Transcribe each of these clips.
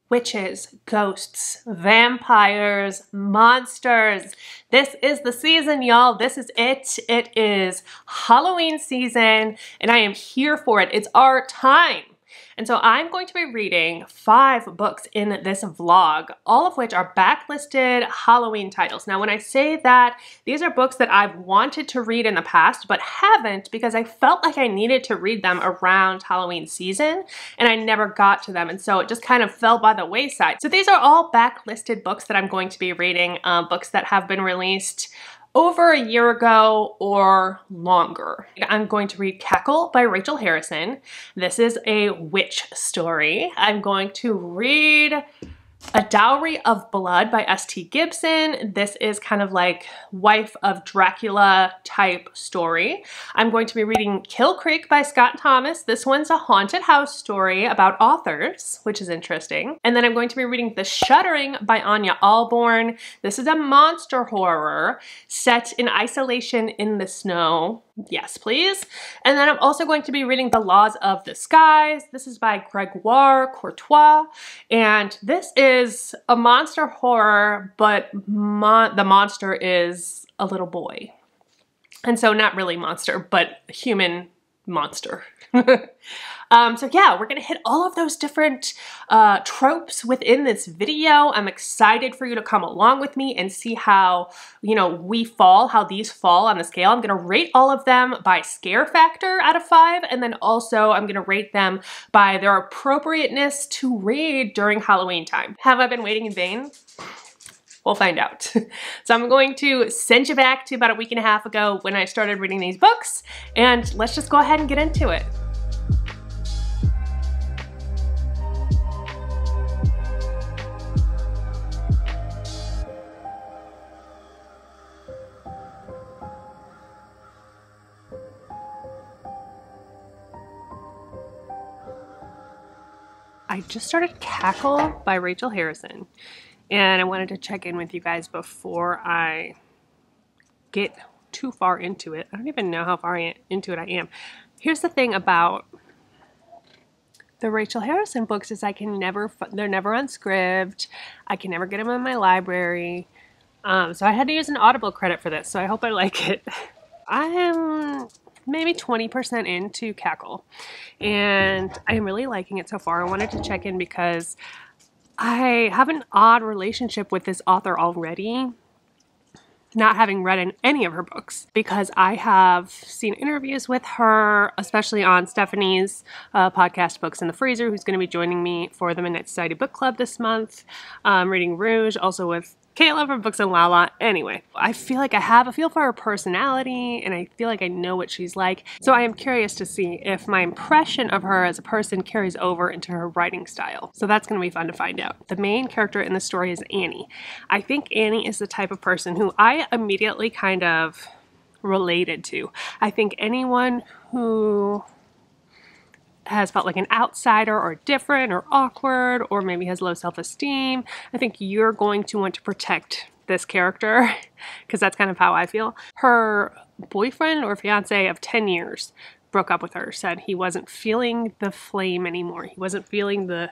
Witches, ghosts, vampires, monsters. This is the season, y'all. This is it. It is Halloween season, and I am here for it. It's our time. And so I'm going to be reading 5 books in this vlog, all of which are backlisted Halloween titles. Now, when I say that, these are books that I've wanted to read in the past, but haven't because I felt like I needed to read them around Halloween season, and I never got to them. And so it just kind of fell by the wayside. So these are all backlisted books that I'm going to be reading, books that have been released over a year ago or longer. I'm going to read Cackle by Rachel Harrison. This is a witch story. I'm going to read A Dowry of Blood by S.T. Gibson. This is kind of like wife of Dracula type story. I'm going to be reading Kill Creek by Scott Thomas. This one's a haunted house story about authors, which is interesting. And then I'm going to be reading The Shuddering by Anya Ahlborn. This is a monster horror set in isolation in the snow. Yes, please. And then I'm also going to be reading The Laws of the Skies. This is by Gregoire, Courtois. And this is a monster horror, but the monster is a little boy. And so not really monster, but human monster. So yeah, we're gonna hit all of those different tropes within this video. I'm excited for you to come along with me and see how, how these fall on the scale. I'm gonna rate all of them by scare factor out of 5, and then also I'm gonna rate them by their appropriateness to read during Halloween time. Have I been waiting in vain? We'll find out. So I'm going to send you back to about a week and a half ago when I started reading these books, and let's just go ahead and get into it. I just started Cackle by Rachel Harrison, and I wanted to check in with you guys before I get too far into it. I don't even know how far into it I am. Here's the thing about the Rachel Harrison books is they're never on SCRIBD. I can never get them in my library. So I had to use an Audible credit for this, so I hope I like it. I am maybe 20% into Cackle, and I'm really liking it so far. I wanted to check in because I have an odd relationship with this author already, not having read any of her books, because I have seen interviews with her, especially on Stephanie's podcast, Books in the Freezer, who's going to be joining me for the Midnight Society Book Club this month, reading Rouge, also with Kayla from Books and Lala. Anyway, I feel like I have a feel for her personality, and I feel like I know what she's like. So I am curious to see if my impression of her as a person carries over into her writing style. So that's going to be fun to find out. The main character in the story is Annie. I think Annie is the type of person who I immediately kind of related to. I think anyone who has felt like an outsider or different or awkward or maybe has low self-esteem, I think you're going to want to protect this character because that's kind of how I feel. Her boyfriend or fiance of 10 years broke up with her, said he wasn't feeling the flame anymore. He wasn't feeling the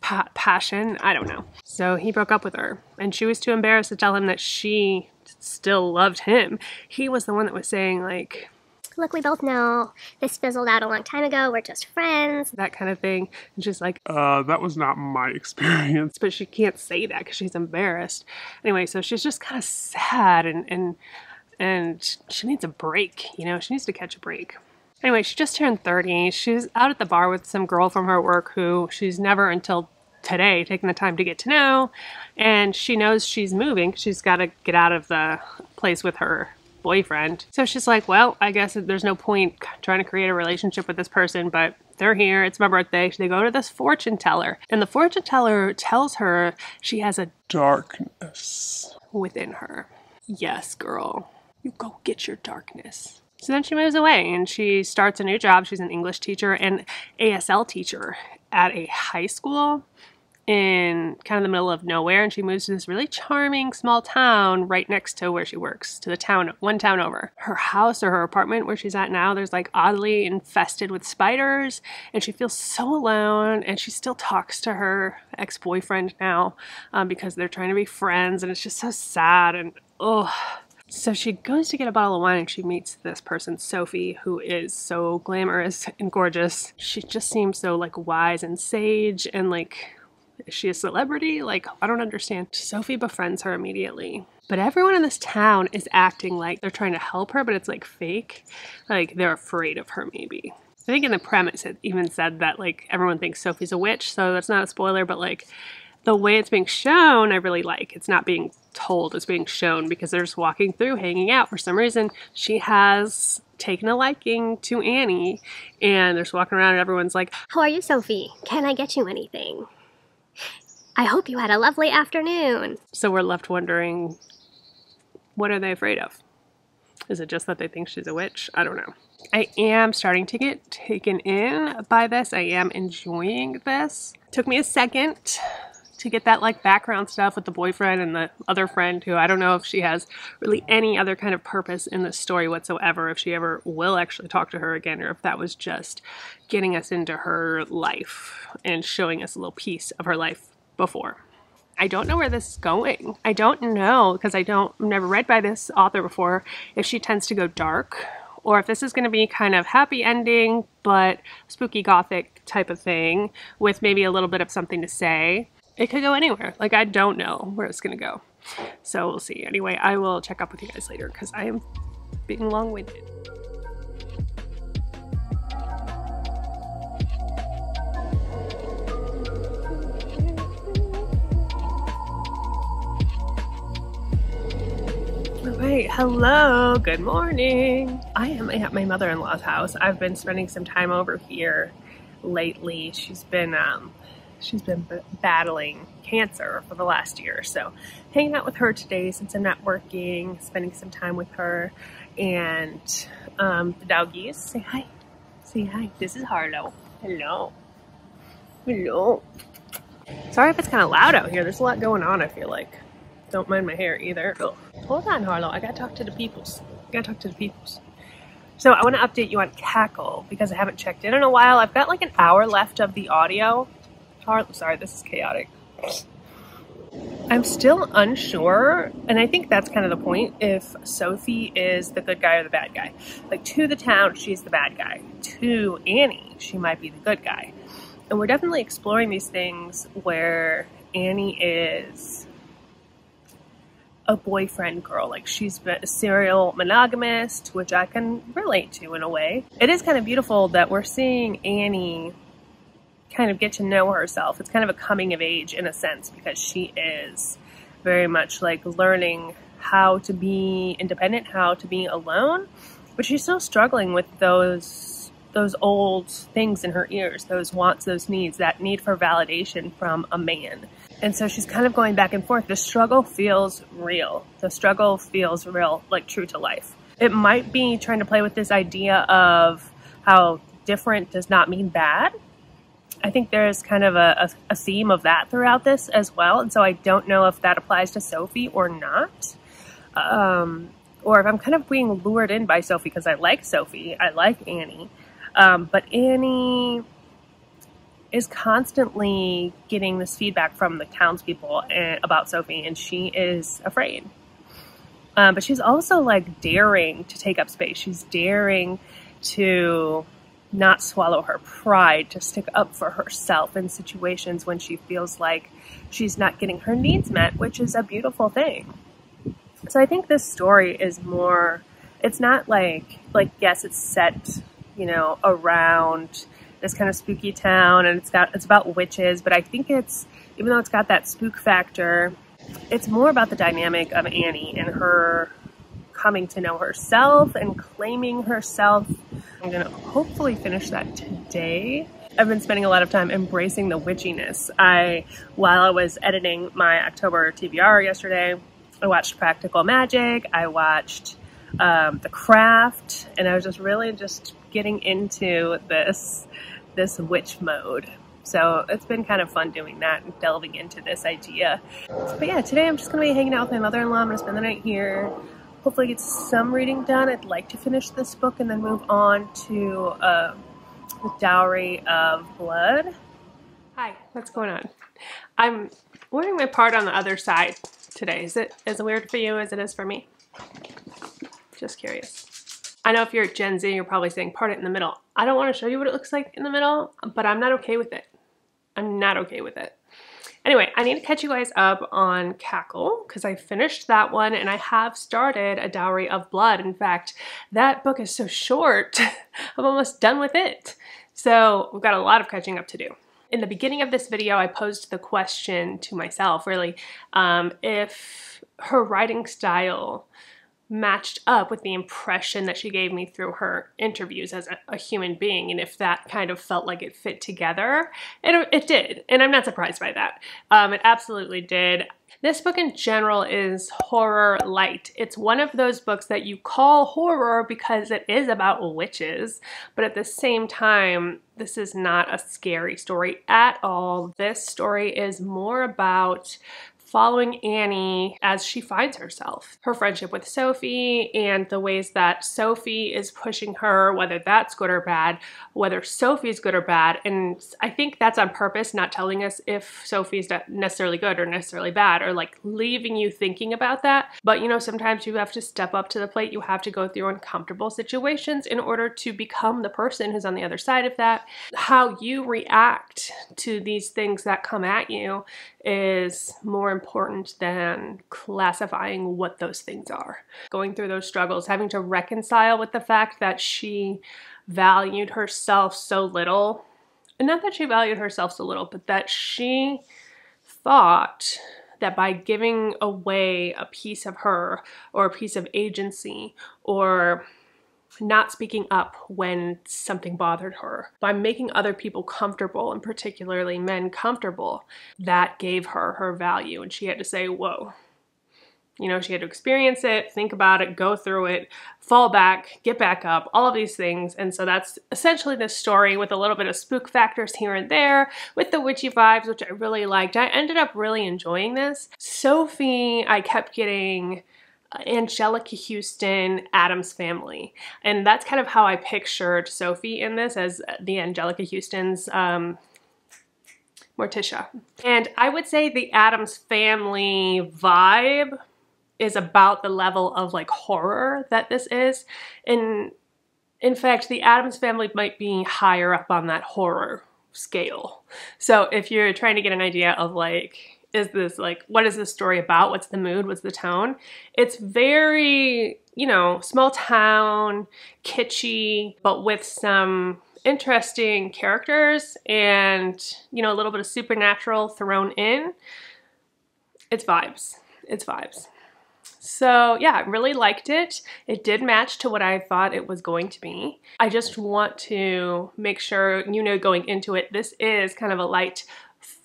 passion. I don't know. So he broke up with her, and she was too embarrassed to tell him that she still loved him. He was the one that was saying, like, look, we both know this fizzled out a long time ago. We're just friends. That kind of thing. And she's like, that was not my experience. But she can't say that because she's embarrassed. Anyway, so she's just kind of sad and she needs a break, she needs to catch a break. Anyway, she just turned 30. She's out at the bar with some girl from her work who she's never until today taken the time to get to know. And she knows she's moving. She's got to get out of the place with her boyfriend. So she's like, well, I guess there's no point trying to create a relationship with this person, but they're here. It's my birthday. They go to this fortune teller, and the fortune teller tells her she has a darkness within her. Yes, girl, you go get your darkness. So then she moves away and she starts a new job. She's an English teacher and ASL teacher at a high school. in kind of the middle of nowhere, and she moves to this really charming small town right next to where she works, to the town, one town over. Her house or her apartment where she's at now, there's like oddly infested with spiders, and she feels so alone, and she still talks to her ex-boyfriend now because they're trying to be friends, and it's just so sad, and ugh. So she goes to get a bottle of wine and she meets this person, Sophie, who is so glamorous and gorgeous. She just seems so like wise and sage, and like, is she a celebrity? Like, I don't understand. Sophie befriends her immediately. But everyone in this town is acting like they're trying to help her, but it's like fake. Like they're afraid of her maybe. I think in the premise it even said that like everyone thinks Sophie's a witch, so that's not a spoiler, but like the way it's being shown I really like. It's not being told, it's being shown because they're just walking through, hanging out. For some reason, she has taken a liking to Annie, and they're just walking around and everyone's like, "How are you, Sophie? Can I get you anything? I hope you had a lovely afternoon." So we're left wondering, what are they afraid of? Is it just that they think she's a witch? I don't know. I am starting to get taken in by this. I am enjoying this. Took me a second to get that like background stuff with the boyfriend and the other friend, who I don't know if she has really any other kind of purpose in this story whatsoever, if she ever will actually talk to her again, or if that was just getting us into her life and showing us a little piece of her life before. I don't know where this is going. I don't know, because I've never read by this author before, if she tends to go dark, or if this is going to be kind of happy ending but spooky gothic type of thing with maybe a little bit of something to say. It could go anywhere. Like, I don't know where it's going to go. So we'll see. Anyway, I will check up with you guys later because I am being long-winded. Alright, hello, good morning. I am at my mother-in-law's house. I've been spending some time over here lately. She's been battling cancer for the last year, so hanging out with her today since I'm not working, spending some time with her and the doggies. Say hi. Say hi. This is Harlow. Hello. Hello. Sorry if it's kind of loud out here. There's a lot going on, I feel like. Don't mind my hair either. Oh. Hold on, Harlow. I gotta talk to the peoples. So I want to update you on Cackle because I haven't checked in a while. I've got like an hour left of the audio. Sorry, this is chaotic. I'm still unsure, and I think that's kind of the point, if Sophie is the good guy or the bad guy. Like, to the town, she's the bad guy. To Annie, she might be the good guy. And we're definitely exploring these things where Annie is a boyfriend girl. Like, she's a serial monogamist, which I can relate to in a way. It is kind of beautiful that we're seeing Annie kind of get to know herself. It's kind of a coming of age in a sense, because she is very much like learning how to be independent, how to be alone, but she's still struggling with those old things in her ears, those wants, those needs, that need for validation from a man. And so she's kind of going back and forth. The struggle feels real. The struggle feels real, like true to life. It might be trying to play with this idea of how different does not mean bad. I think there's kind of a theme of that throughout this as well. And so I don't know if that applies to Sophie or not. Or if I'm kind of being lured in by Sophie because I like Sophie. I like Annie. But Annie is constantly getting this feedback from the townspeople about Sophie, and she is afraid. But she's also like daring to take up space. She's daring to not swallow her pride, to stick up for herself in situations when she feels like she's not getting her needs met, which is a beautiful thing. So I think this story is more, it's not like yes, it's set, you know, around this kind of spooky town, and it's about witches, but I think it's, even though it's got that spook factor, it's more about the dynamic of Annie and her coming to know herself and claiming herself. I'm gonna hopefully finish that today. I've been spending a lot of time embracing the witchiness. While I was editing my October TBR yesterday, I watched Practical Magic, I watched The Craft, and I was just really just getting into this witch mode. So it's been kind of fun doing that and delving into this idea. But yeah, today I'm just gonna be hanging out with my mother-in-law. I'm gonna spend the night here. Hopefully get some reading done. I'd like to finish this book and then move on to the Dowry of Blood. Hi, what's going on? I'm wearing my part on the other side today. Is it as weird for you as it is for me? Just curious. I know if you're Gen Z, you're probably saying part it in the middle. I don't want to show you what it looks like in the middle, but I'm not okay with it. I'm not okay with it. Anyway, I need to catch you guys up on Cackle because I finished that one and I have started A Dowry of Blood. In fact, that book is so short, I'm almost done with it. So we've got a lot of catching up to do. In the beginning of this video, I posed the question to myself, really, if her writing style matched up with the impression that she gave me through her interviews as a human being, and if that kind of felt like it fit together. And it did, and I'm not surprised by that. It absolutely did. This book in general is horror light. It's one of those books that you call horror because it is about witches, but at the same time, this is not a scary story at all. This story is more about following Annie as she finds herself. Her friendship with Sophie and the ways that Sophie is pushing her, whether that's good or bad, whether Sophie's good or bad. And I think that's on purpose, not telling us if Sophie's necessarily good or necessarily bad, or like leaving you thinking about that. But you know, sometimes you have to step up to the plate. You have to go through uncomfortable situations in order to become the person who's on the other side of that. How you react to these things that come at you is more important than classifying what those things are. Going through those struggles, having to reconcile with the fact that she valued herself so little, and not that she valued herself so little, but that she thought that by giving away a piece of her or a piece of agency or not speaking up when something bothered her, by making other people comfortable, and particularly men comfortable, that gave her her value. And she had to say, whoa. You know, she had to experience it, think about it, go through it, fall back, get back up, all of these things. And so that's essentially this story with a little bit of spook factors here and there with the witchy vibes, which I really liked. I ended up really enjoying this. Sophie, I kept getting Angelica Houston, Addams Family. And that's kind of how I pictured Sophie in this, as the Angelica Houston's Morticia. And I would say the Addams Family vibe is about the level of like horror that this is. And in fact, the Addams Family might be higher up on that horror scale. So if you're trying to get an idea of like, is this like, what is this story about? What's the mood? What's the tone? It's very, you know, small town, kitschy, but with some interesting characters and, you know, a little bit of supernatural thrown in. It's vibes. It's vibes. So yeah, I really liked it. It did match to what I thought it was going to be. I just want to make sure, you know, going into it, this is kind of a light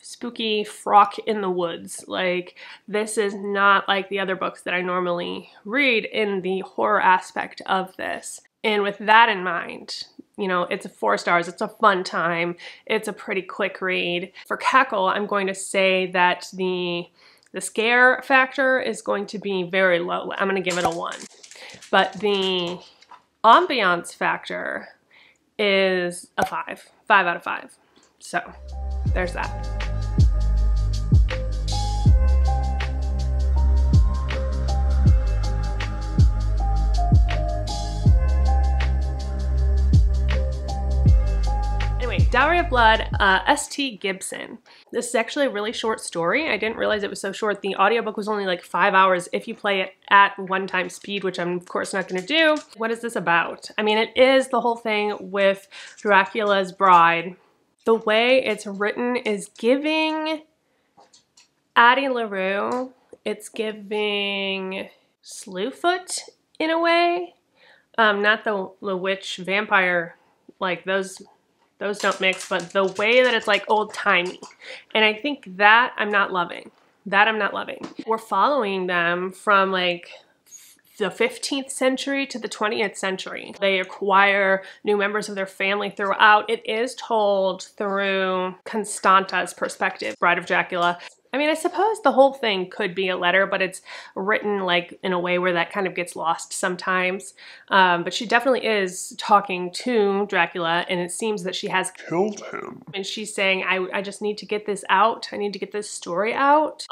spooky frock in the woods. Like, this is not like the other books that I normally read in the horror aspect of this. And with that in mind, you know, it's 4 stars, it's a fun time, it's a pretty quick read. For Cackle, I'm going to say that the scare factor is going to be very low. I'm going to give it a 1. But the ambiance factor is a 5. 5 out of 5. So there's that. Dowry of Blood, S.T. Gibson. This is actually a really short story. I didn't realize it was so short. The audiobook was only like 5 hours if you play it at 1x speed, which I'm of course not going to do. What is this about? I mean, it is the whole thing with Dracula's bride. The way it's written is giving Addie LaRue, it's giving Slewfoot in a way. Not the witch vampire, like those don't mix, but the way that it's like old-timey. And I think that I'm not loving. That I'm not loving. We're following them from like the 15th century to the 20th century. They acquire new members of their family throughout. It is told through Constanta's perspective, Bride of Dracula. I mean, I suppose the whole thing could be a letter, but it's written like in a way where that kind of gets lost sometimes. But she definitely is talking to Dracula, and it seems that she has killed him. And she's saying, I just need to get this out. I need to get this story out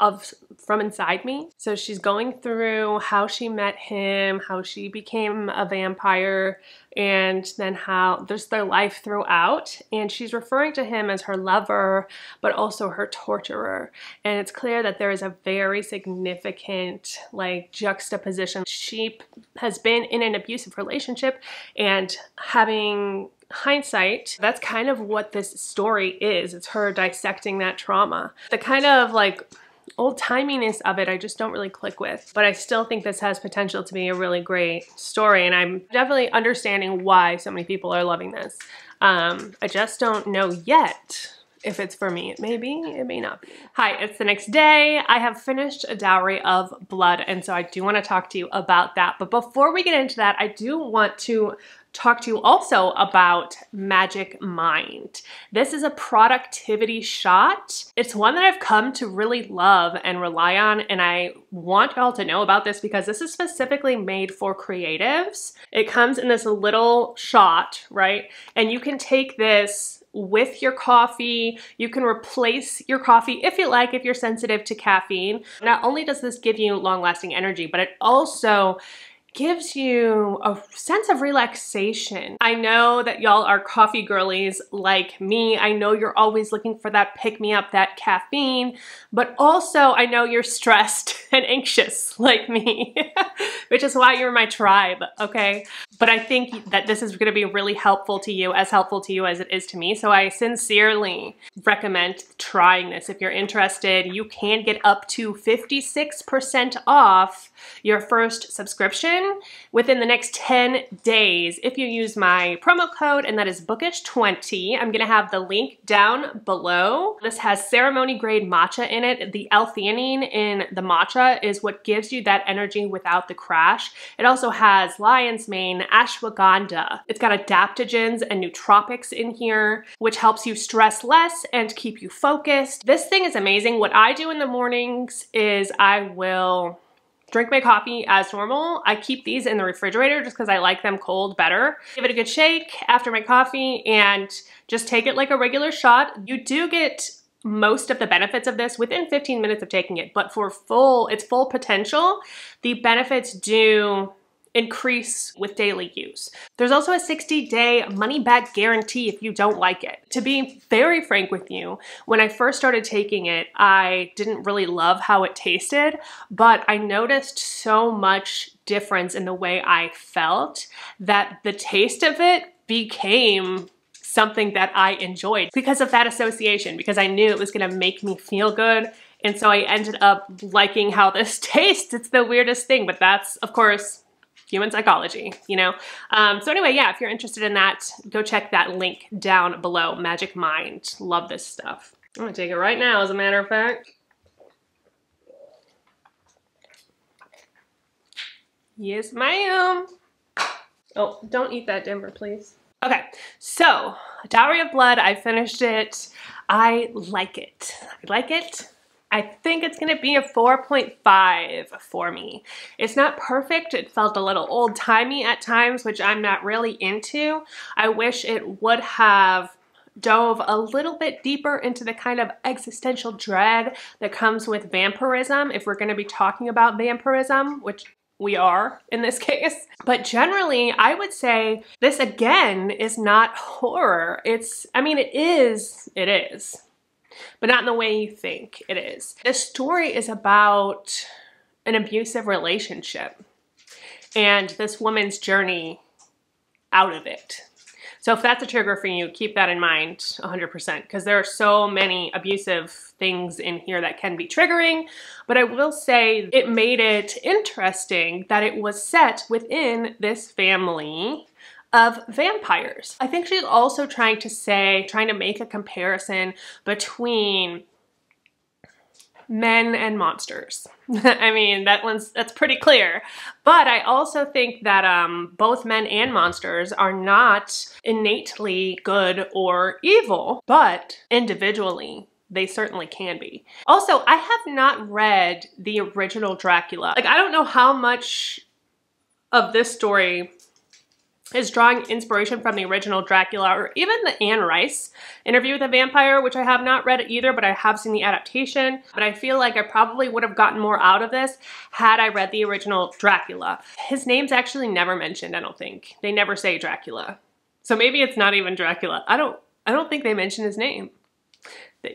from inside me. So she's going through how she met him, how she became a vampire, and then how there's their life throughout. And she's referring to him as her lover, but also her torturer. And it's clear that there is a very significant like juxtaposition. She has been in an abusive relationship, and having hindsight, that's kind of what this story is. It's her dissecting that trauma. The kind of like old-timiness of it I just don't really click with, but I still think this has potential to be a really great story, and I'm definitely understanding why so many people are loving this. I just don't know yet if it's for me. It may be, it may not be. Hi, it's the next day. I have finished A Dowry of Blood, and so I do want to talk to you about that. But before we get into that, I do want to talk to you also about Magic Mind. This is a productivity shot. It's one that I've come to really love and rely on, and I want y'all to know about this because this is specifically made for creatives. It comes in this little shot, right? And you can take this with your coffee. You can replace your coffee if you like, if you're sensitive to caffeine. Not only does this give you long-lasting energy, but it also gives you a sense of relaxation. I know that y'all are coffee girlies like me. I know you're always looking for that pick-me-up, that caffeine, but also I know you're stressed and anxious like me, which is why you're my tribe, okay? But I think that this is gonna be really helpful to you as it is to me, so I sincerely recommend trying this. If you're interested, you can get up to 56% off your first subscription within the next 10 days if you use my promo code, and that is bookish20. I'm gonna have the link down below. This has ceremony grade matcha in it. The L-theanine in the matcha is what gives you that energy without the crash. It also has lion's mane, ashwagandha. It's got adaptogens and nootropics in here, which helps you stress less and keep you focused. This thing is amazing. What I do in the mornings is I will drink my coffee as normal. I keep these in the refrigerator just because I like them cold better. Give it a good shake after my coffee and just take it like a regular shot. You do get most of the benefits of this within 15 minutes of taking it, but for its full potential, the benefits do increase with daily use. There's also a 60-day money-back guarantee if you don't like it. To be very frank with you, when I first started taking it, I didn't really love how it tasted, but I noticed so much difference in the way I felt that the taste of it became something that I enjoyed because of that association, because I knew it was gonna make me feel good. And so I ended up liking how this tastes. It's the weirdest thing, but that's, of course, human psychology, you know? So anyway, yeah, if you're interested in that, go check that link down below. Magic Mind. Love this stuff. I'm gonna take it right now, as a matter of fact. Yes, ma'am. Oh, don't eat that dimmer, please. Okay, so Dowry of Blood, I finished it. I like it. I like it. I think it's gonna be a 4.5 for me. It's not perfect. It felt a little old-timey at times, which I'm not really into. I wish it would have dove a little bit deeper into the kind of existential dread that comes with vampirism, if we're gonna be talking about vampirism, which we are in this case. But generally, I would say this again is not horror. I mean, it is, but not in the way you think it is. This story is about an abusive relationship and this woman's journey out of it. So if that's a trigger for you, keep that in mind 100%, because there are so many abusive things in here that can be triggering. But I will say it made it interesting that it was set within this family of vampires. I think she's also trying to make a comparison between men and monsters. I mean, that's pretty clear. But I also think that both men and monsters are not innately good or evil, but individually they certainly can be. Also, I have not read the original Dracula. Like, I don't know how much of this story is drawing inspiration from the original Dracula, or even the Anne Rice Interview with a Vampire, which I have not read either, but I have seen the adaptation. But I feel like I probably would have gotten more out of this had I read the original Dracula. His name's actually never mentioned, I don't think. They never say Dracula. So maybe it's not even Dracula. I don't think they mention his name.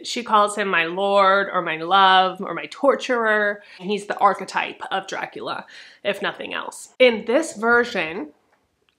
She calls him my lord, or my love, or my torturer. And he's the archetype of Dracula, if nothing else. In this version,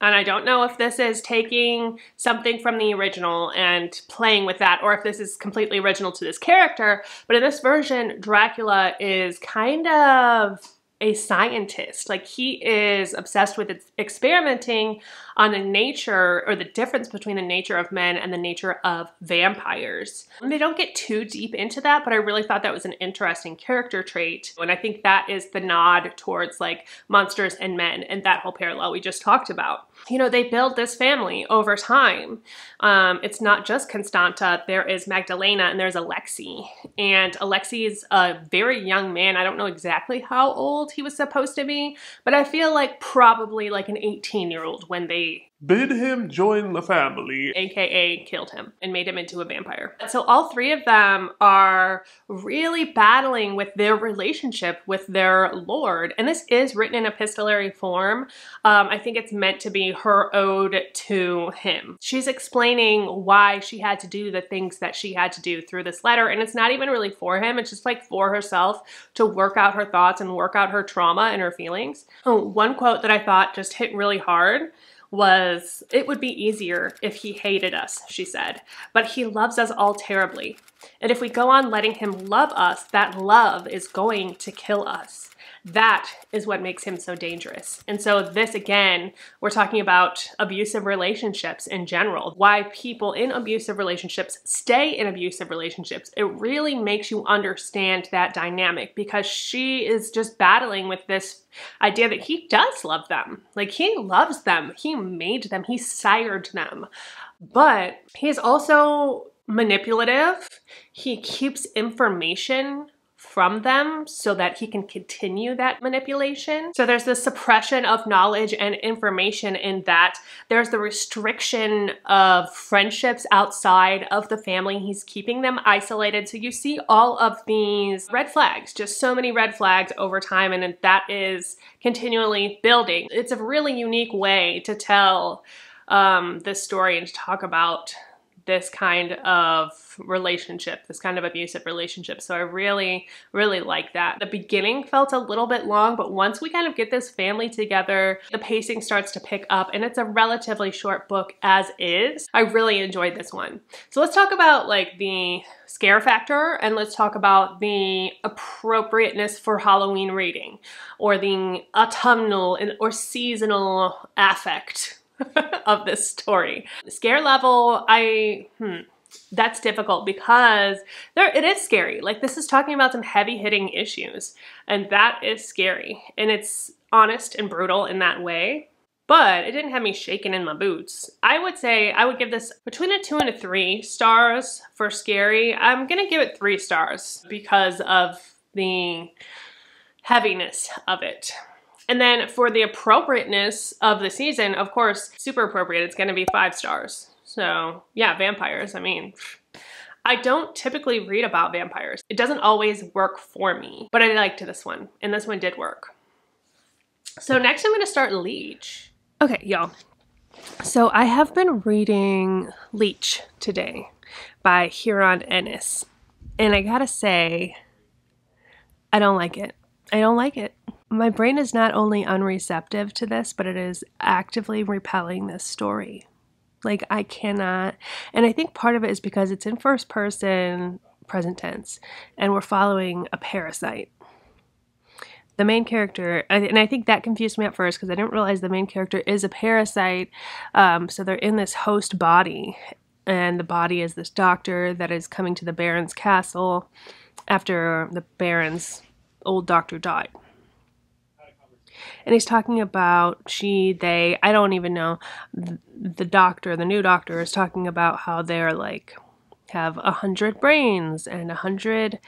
and I don't know if this is taking something from the original and playing with that, or if this is completely original to this character, but in this version, Dracula is kind of a scientist. Like, he is obsessed with experimenting on the nature, or the difference between the nature of men and the nature of vampires. And they don't get too deep into that, but I really thought that was an interesting character trait. And I think that is the nod towards like monsters and men and that whole parallel we just talked about. You know, they build this family over time. It's not just Constanta. There is Magdalena and there's Alexei. And Alexei's a very young man. I don't know exactly how old he was supposed to be, but I feel like probably like an 18-year-old when they bid him join the family, aka killed him and made him into a vampire. So all three of them are really battling with their relationship with their lord, and this is written in epistolary form. I think it's meant to be her ode to him. She's explaining why she had to do the things that she had to do through this letter, and it's not even really for him. It's just like for herself to work out her thoughts and work out her trauma and her feelings. Oh, one quote that I thought just hit really hard was, "It would be easier if he hated us," she said, "but he loves us all terribly. And if we go on letting him love us, that love is going to kill us. That is what makes him so dangerous." And so this, again, we're talking about abusive relationships in general, why people in abusive relationships stay in abusive relationships. It really makes you understand that dynamic, because she is just battling with this idea that he does love them. Like, he loves them. He made them. He sired them. But he's also manipulative. He keeps information from them so that he can continue that manipulation. So there's the suppression of knowledge and information in that. There's the restriction of friendships outside of the family. He's keeping them isolated. So you see all of these red flags, just so many red flags over time, and that is continually building. It's a really unique way to tell this story and to talk about this kind of relationship, this kind of abusive relationship. So I really, really like that. The beginning felt a little bit long, but once we kind of get this family together, the pacing starts to pick up, and it's a relatively short book as is. I really enjoyed this one. So let's talk about like the scare factor, and let's talk about the appropriateness for Halloween reading, or the autumnal or seasonal affect of this story. Scare level, that's difficult because it is scary. Like, this is talking about some heavy-hitting issues, and that is scary, and it's honest and brutal in that way, but it didn't have me shaking in my boots. I would say I would give this between a 2 and a 3 stars for scary. I'm gonna give it 3 stars because of the heaviness of it. And then for the appropriateness of the season, of course, super appropriate, it's gonna be 5 stars. So yeah, vampires, I mean, I don't typically read about vampires. It doesn't always work for me, but I liked this one, and this one did work. So next I'm gonna start Leech. Okay, y'all. So I have been reading Leech today by Hiron Ennes, and I gotta say, I don't like it. I don't like it. My brain is not only unreceptive to this, but it is actively repelling this story. Like, I cannot, and I think part of it is because it's in first person, present tense, and we're following a parasite. The main character, and I think that confused me at first because I didn't realize the main character is a parasite. So they're in this host body, and the body is this doctor that is coming to the Baron's castle, after the Baron's old doctor died. And he's talking about they, I don't even know, the new doctor is talking about how they're like, have 100 brains and 100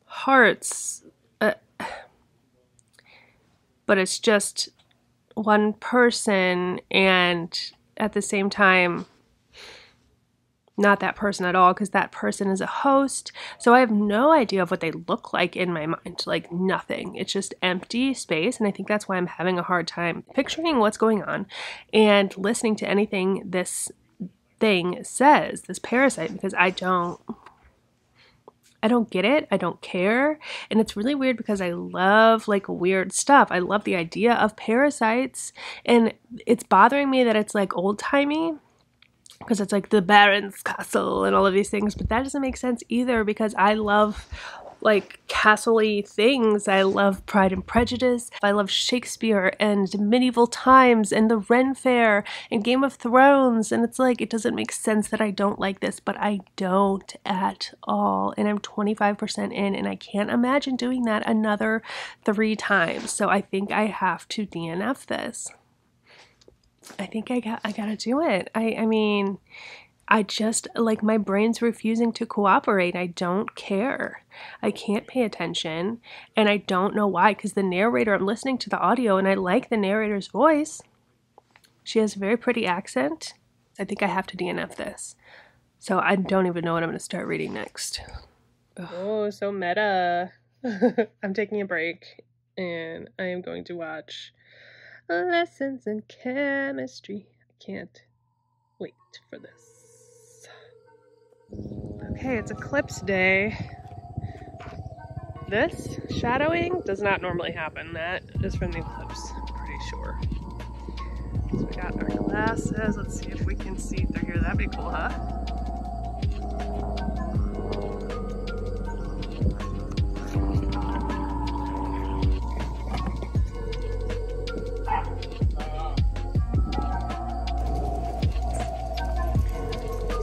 hearts. But it's just one person, and at the same time, not that person at all, because that person is a host. So I have no idea of what they look like in my mind, like nothing. It's just empty space, and I think that's why I'm having a hard time picturing what's going on and listening to anything this thing says, this parasite, because I don't get it. I don't care. And it's really weird because I love like weird stuff. I love the idea of parasites, and it's bothering me that it's like old-timey, because it's like the Baron's castle and all of these things, but that doesn't make sense either, because I love like castle-y things. I love Pride and Prejudice. I love Shakespeare and medieval times and the Ren Fair and Game of Thrones, and it's like, it doesn't make sense that I don't like this, but I don't at all, and I'm 25% in, and I can't imagine doing that another 3 times, so I think I have to DNF this. I think I gotta do it. I mean, I just, like, my brain's refusing to cooperate. I don't care. I can't pay attention, and I don't know why, because the narrator, I'm listening to the audio, and I like the narrator's voice. She has a very pretty accent. I think I have to DNF this. So I don't even know what I'm going to start reading next. Oh, so meta. I'm taking a break, and I am going to watch Lessons in Chemistry. I can't wait for this. Okay, it's eclipse day. This shadowing does not normally happen. That is from the eclipse, I'm pretty sure. So we got our glasses. Let's see if we can see through here. That'd be cool, huh?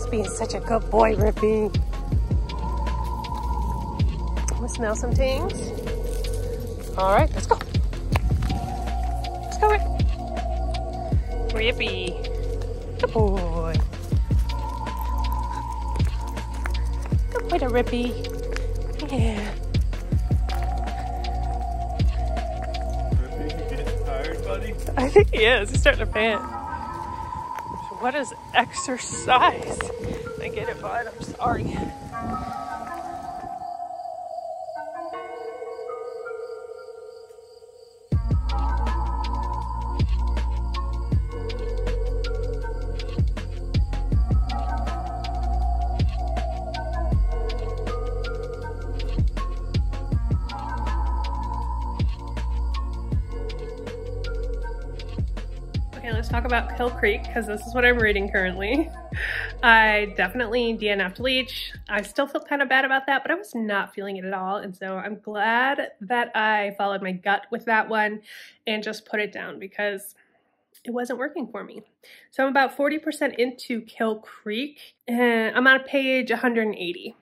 Being such a good boy, Rippy. We'll smell some things. All right, let's go. Let's go, Rippy. Good boy. Good boy to Rippy. Yeah. Rippy, you getting tired, buddy? I think he is. He's starting to pant. What is exercise? I get it, bud. I'm sorry. Let's talk about Kill Creek, because this is what I'm reading currently. I definitely DNF'd Leech. I still feel kind of bad about that, but I was not feeling it at all, and so I'm glad that I followed my gut with that one and just put it down, because it wasn't working for me. So I'm about 40% into Kill Creek, and I'm on page 180.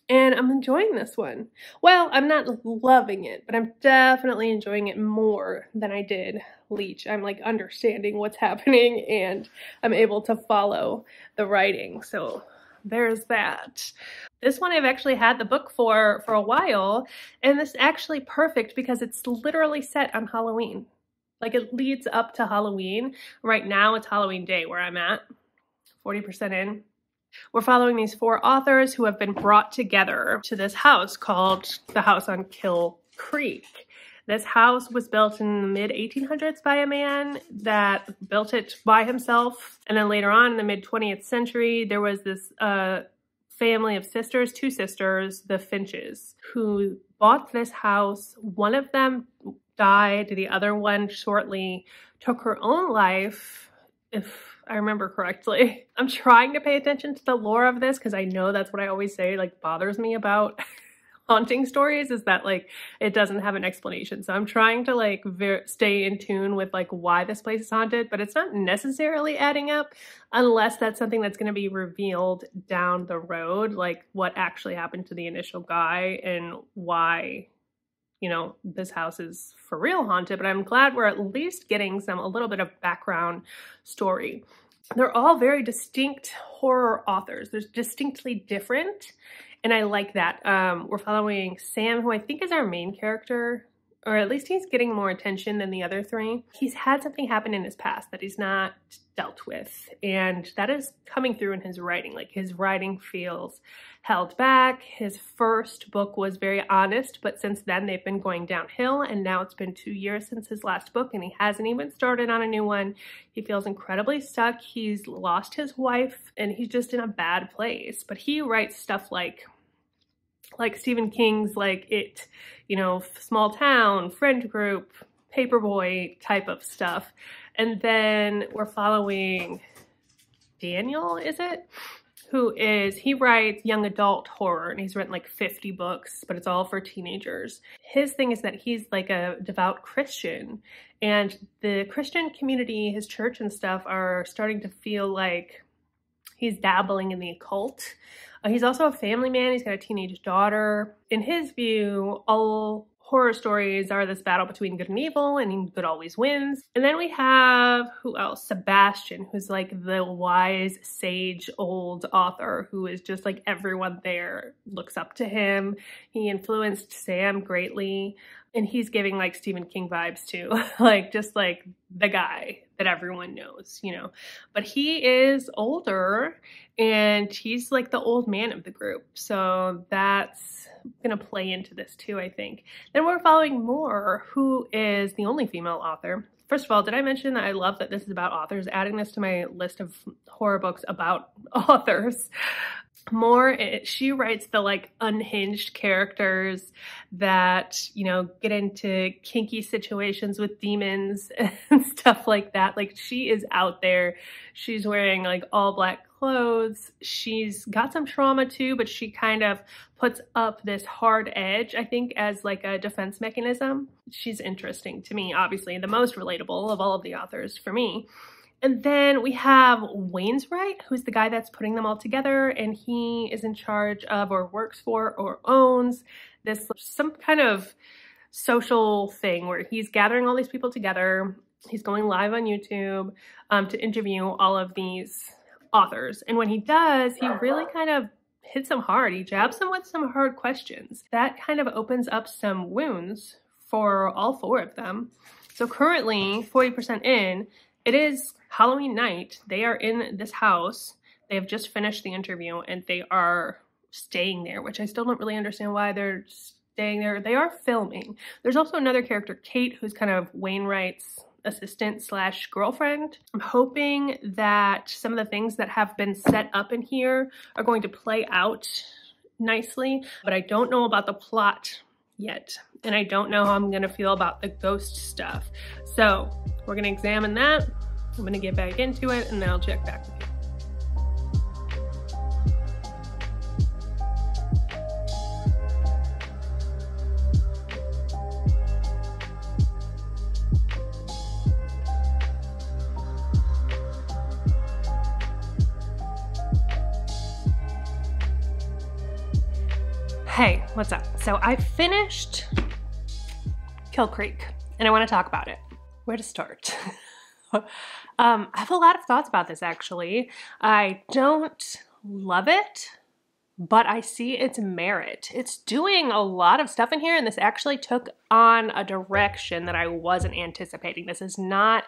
And I'm enjoying this one. Well, I'm not loving it, but I'm definitely enjoying it more than I did Leech. I'm like understanding what's happening, and I'm able to follow the writing. So there's that. This one I've actually had the book for a while, and this is actually perfect because it's literally set on Halloween. Like, it leads up to Halloween. Right now it's Halloween day where I'm at, 40% in. We're following these 4 authors who have been brought together to this house called the House on Kill Creek. This house was built in the mid-1800s by a man that built it by himself. And then later on in the mid-20th century, there was this family of sisters, 2 sisters, the Finches, who bought this house. One of them died. The other one shortly took her own life, if I remember correctly. I'm trying to pay attention to the lore of this because I know that's what I always say, like, bothers me about haunting stories is that like it doesn't have an explanation. So I'm trying to like stay in tune with like why this place is haunted, but it's not necessarily adding up unless that's something that's going to be revealed down the road, like what actually happened to the initial guy and why, you know, this house is for real haunted. But I'm glad we're at least getting a little bit of background story. They're all very distinct horror authors. They're distinctly different. And I like that. We're following Sam, who I think is our main character, or at least he's getting more attention than the other three. He's had something happen in his past that he's not dealt with, and that is coming through in his writing. Like his writing feels held back. His first book was very honest, but since then they've been going downhill, and now it's been 2 years since his last book and he hasn't even started on a new one. He feels incredibly stuck. He's lost his wife and he's just in a bad place. But he writes stuff like Stephen King's like It, you know, small town, friend group, paperboy type of stuff. And then we're following Daniel, is it? He writes young adult horror, and he's written like 50 books, but it's all for teenagers. His thing is that he's like a devout Christian, and the Christian community, his church and stuff, are starting to feel like he's dabbling in the occult. He's also a family man. He's got a teenage daughter. In his view, all horror stories are this battle between good and evil, and good always wins. And then we have, who else? Sebastian, who's like the wise, sage, old author who is just like everyone there looks up to him. He influenced Sam greatly, and he's giving like Stephen King vibes too. Like just like the guy that everyone knows, you know. But he is older, and he's like the old man of the group. So that's gonna play into this too, I think. Then we're following Moore, who is the only female author. First of all, did I mention that I love that this is about authors? Adding this to my list of horror books about authors. Moore, she writes the like unhinged characters that, you know, get into kinky situations with demons and stuff like that. Like she is out there. She's wearing like all black clothes. She's got some trauma too, but she kind of puts up this hard edge, I think, as like a defense mechanism. She's interesting to me, obviously the most relatable of all of the authors for me. And then we have Wainwright, who's the guy that's putting them all together, and he is in charge of, or works for, or owns this some kind of social thing where he's gathering all these people together. He's going live on YouTube to interview all of these authors. And when he does, he really kind of hits them hard. He jabs them with some hard questions. That kind of opens up some wounds for all four of them. So currently, 40% in, it is Halloween night. They are in this house. They have just finished the interview and they are staying there, which I still don't really understand why they're staying there. They are filming. There's also another character, Kate, who's kind of Wainwright's assistant slash girlfriend. I'm hoping that some of the things that have been set up in here are going to play out nicely, but I don't know about the plot yet. And I don't know how I'm gonna feel about the ghost stuff. So we're gonna examine that. I'm gonna get back into it and then I'll check back with you. Hey, what's up? So I finished Kill Creek and I want to talk about it. Where to start? I have a lot of thoughts about this actually. I don't love it, but I see its merit. It's doing a lot of stuff in here, and this actually took on a direction that I wasn't anticipating. This is not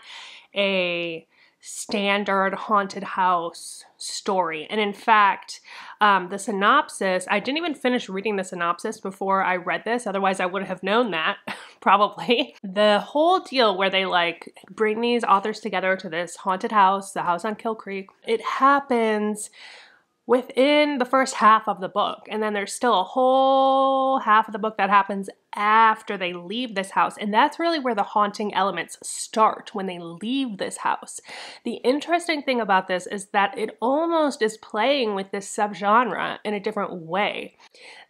a standard haunted house story. And in fact, the synopsis, I didn't even finish reading the synopsis before I read this. Otherwise, I would have known that, probably. The whole deal where they like bring these authors together to this haunted house, the house on Kill Creek, it happens within the first half of the book. And then there's still a whole half of the book that happens after they leave this house. And that's really where the haunting elements start, when they leave this house. The interesting thing about this is that it almost is playing with this subgenre in a different way.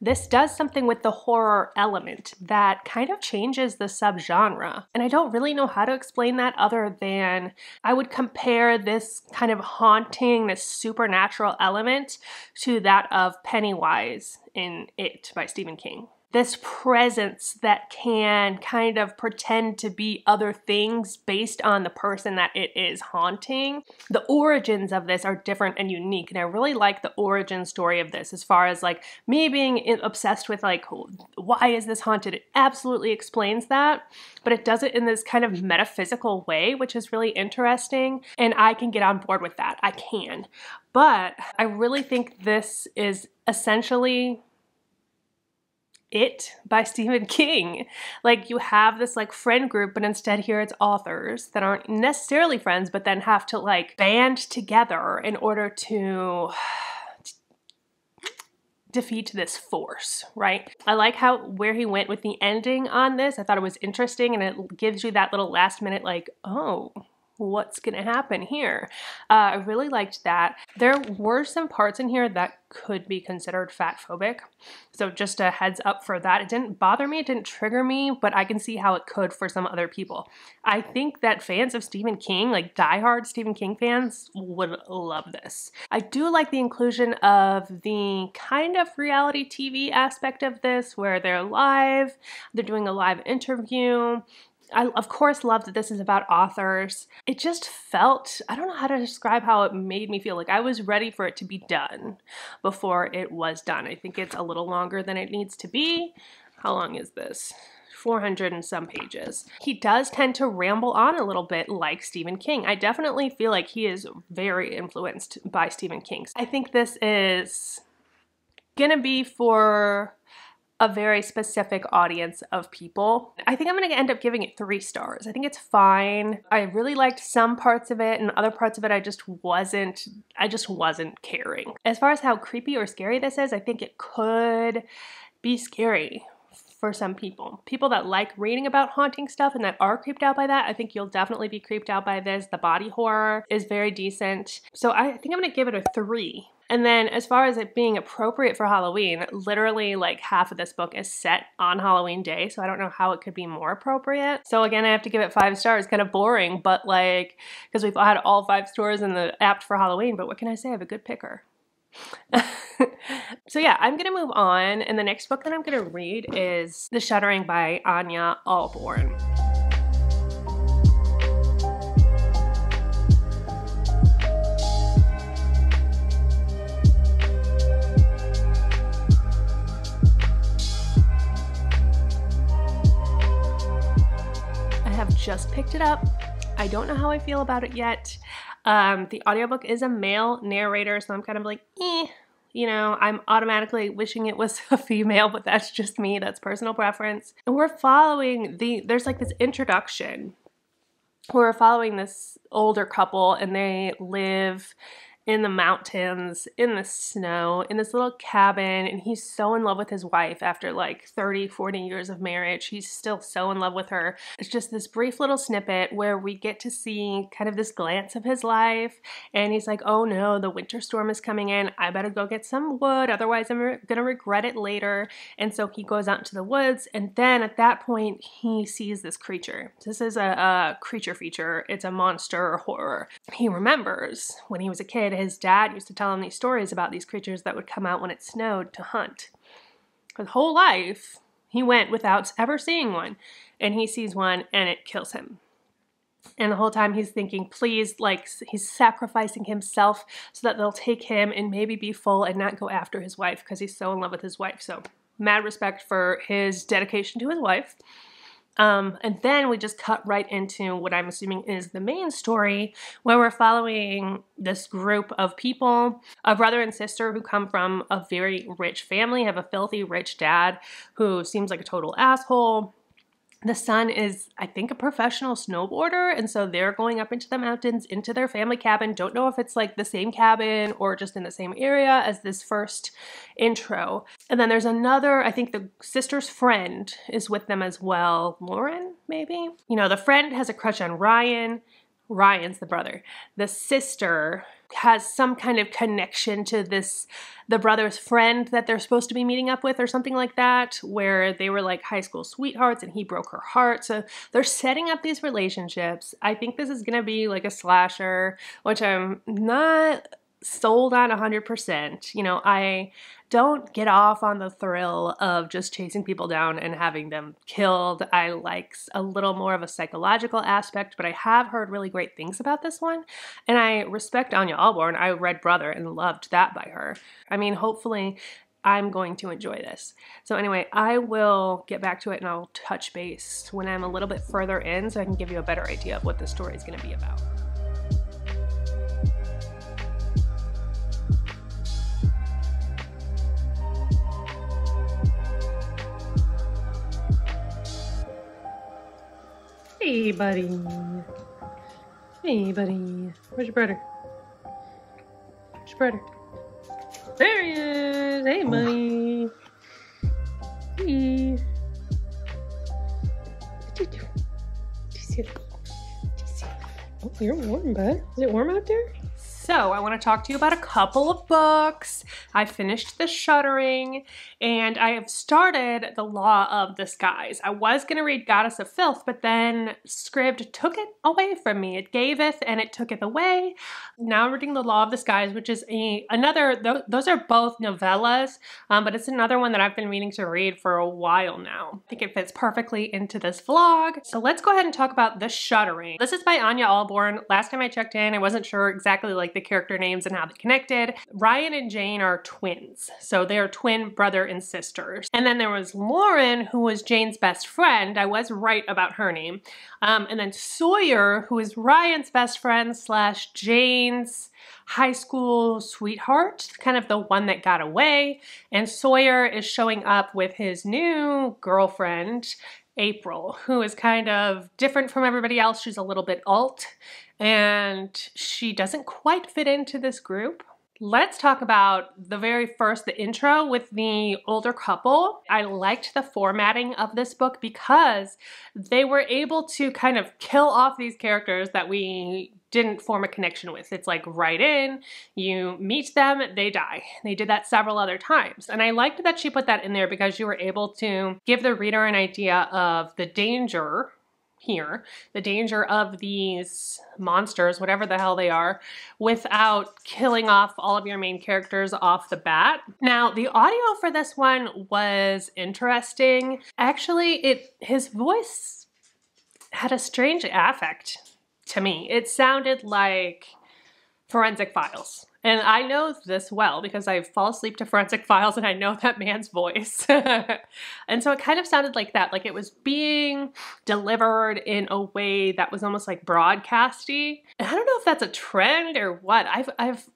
This does something with the horror element that kind of changes the subgenre. And I don't really know how to explain that other than I would compare this kind of haunting, this supernatural element to that of Pennywise in It by Stephen King. This presence that can kind of pretend to be other things based on the person that it is haunting. The origins of this are different and unique, and I really like the origin story of this as far as like me being obsessed with like, why is this haunted? It absolutely explains that, but it does it in this kind of metaphysical way, which is really interesting, and I can get on board with that. I can. But I really think this is essentially It by Stephen King. Like, you have this like friend group, but instead here it's authors that aren't necessarily friends, but then have to like band together in order to defeat this force, right? I like where he went with the ending on this. I thought it was interesting, and it gives you that little last minute like, oh, what's gonna happen here? I really liked that. There were some parts in here that could be considered fatphobic, so just a heads up for that. It didn't bother me, it didn't trigger me, but I can see how it could for some other people. I think that fans of Stephen King, like diehard Stephen King fans, would love this. I do like the inclusion of the kind of reality TV aspect of this, where they're live, they're doing a live interview. I, of course, love that this is about authors. It just felt, I don't know how to describe how it made me feel. Like I was ready for it to be done before it was done. I think it's a little longer than it needs to be. How long is this? 400 and some pages. He does tend to ramble on a little bit like Stephen King. I definitely feel like he is very influenced by Stephen King. I think this is gonna be for a very specific audience of people. I think I'm gonna end up giving it 3 stars. I think it's fine. I really liked some parts of it, and other parts of it I just wasn't caring. As far as how creepy or scary this is, I think it could be scary for some people. People that like reading about haunting stuff and that are creeped out by that, I think you'll definitely be creeped out by this. The body horror is very decent. So I think I'm gonna give it a 3. And then as far as it being appropriate for Halloween, literally like half of this book is set on Halloween day, so I don't know how it could be more appropriate. So again, I have to give it 5 stars. Kind of boring, but like, because we've had all 5 stars in the apt for Halloween, but what can I say? I have a good picker. So yeah, I'm gonna move on, and the next book that I'm gonna read is The Shuddering by Anya Ahlborn. Just picked it up. I don't know how I feel about it yet. The audiobook is a male narrator, so I'm kind of like, you know, I'm automatically wishing it was a female, but that's just me. That's personal preference. And we're following there's like this introduction. We're following this older couple, and they live in the mountains, in the snow, in this little cabin, and he's so in love with his wife after like 30, 40 years of marriage. He's still so in love with her. It's just this brief little snippet where we get to see kind of this glance of his life, and he's like, oh no, the winter storm is coming in. I better go get some wood, otherwise I'm gonna regret it later. And so he goes out into the woods, and then at that point he sees this creature. This is a creature feature. It's a monster horror. He remembers when he was a kid, his dad used to tell him these stories about these creatures that would come out when it snowed to hunt. His whole life, he went without ever seeing one, and he sees one and it kills him. And the whole time he's thinking, please, like, he's sacrificing himself so that they'll take him and maybe be full and not go after his wife because he's so in love with his wife. So mad respect for his dedication to his wife. And then we just cut right into what I'm assuming is the main story, where we're following this group of people, a brother and sister who come from a very rich family, have a filthy rich dad who seems like a total asshole. The son is, I think, a professional snowboarder, and so they're going up into the mountains, into their family cabin. Don't know if it's like the same cabin or just in the same area as this first intro. And then there's another, I think the sister's friend is with them as well. Lauren, maybe? You know, the friend has a crush on Ryan. Ryan's the brother. The sister has some kind of connection to the brother's friend that they're supposed to be meeting up with or something like that, where they were like high school sweethearts and he broke her heart. So they're setting up these relationships. I think this is going to be like a slasher, which I'm not sold on 100%. You know, I don't get off on the thrill of just chasing people down and having them killed. I like a little more of a psychological aspect, but I have heard really great things about this one. And I respect Anya Ahlborn. I read Brother and loved that by her. I mean, hopefully I'm going to enjoy this. So anyway, I will get back to it and I'll touch base when I'm a little bit further in so I can give you a better idea of what the story is going to be about. Hey, buddy. Hey, buddy. Where's your brother? Where's your brother? There he is. Hey, buddy. Hey. What you do? Do you see it? Do you see it? Oh, you're warm, bud. Is it warm out there? So I want to talk to you about a couple of books. I finished the Shuddering and I have started The Law of the Skies. I was going to read Goddess of Filth, but then SCRIBD took it away from me. It gaveth and it tooketh away. Now I'm reading The Law of the Skies, which is those are both novellas, but it's another one that I've been meaning to read for a while now. I think it fits perfectly into this vlog. So let's go ahead and talk about The Shuddering. This is by Anya Ahlborn. Last time I checked in, I wasn't sure exactly like the character names and how they connected. Ryan and Jane are twins. So they are twin brother and sisters. And then there was Lauren, who was Jane's best friend. I was right about her name. And then Sawyer, who is Ryan's best friend / Jane's high school sweetheart, kind of the one that got away. And Sawyer is showing up with his new girlfriend, April, who is kind of different from everybody else. She's a little bit alt and she doesn't quite fit into this group. Let's talk about the intro with the older couple. I liked the formatting of this book because they were able to kind of kill off these characters that we didn't form a connection with. It's like right in, you meet them, they die. They did that several other times. And I liked that she put that in there because you were able to give the reader an idea of the danger here, the danger of these monsters, whatever the hell they are, without killing off all of your main characters off the bat. Now, the audio for this one was interesting. Actually, his voice had a strange affect to me. It sounded like Forensic Files. And I know this well because I fall asleep to Forensic Files and I know that man's voice. And so it kind of sounded like that, like it was being delivered in a way that was almost like broadcasty. And I don't know if that's a trend or what. I've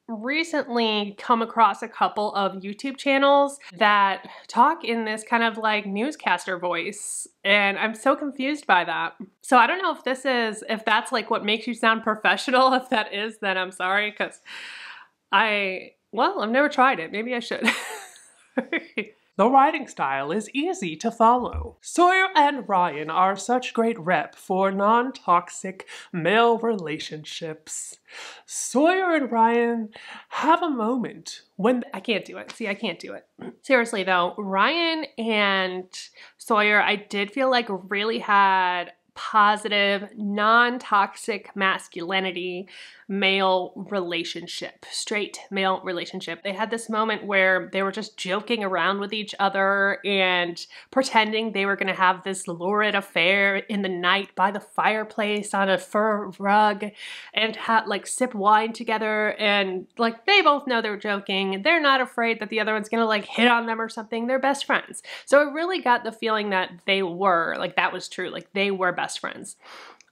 recently come across a couple of YouTube channels that talk in this kind of like newscaster voice, and I'm so confused by that. So I don't know if that's like what makes you sound professional. If that is, then I'm sorry, because I've never tried it. Maybe I should. The writing style is easy to follow. Sawyer and Ryan are such great rep for non-toxic male relationships. Sawyer and Ryan have a moment when... I can't do it. See, I can't do it. Seriously though, Ryan and Sawyer, I did feel like really had positive, non-toxic masculinity male relationship, straight male relationship. They had this moment where they were just joking around with each other and pretending they were going to have this lurid affair in the night by the fireplace on a fur rug and like sip wine together, and like they both know they're joking. They're not afraid that the other one's going to like hit on them or something. They're best friends. So I really got the feeling that they were, like that was true, like they were best friends.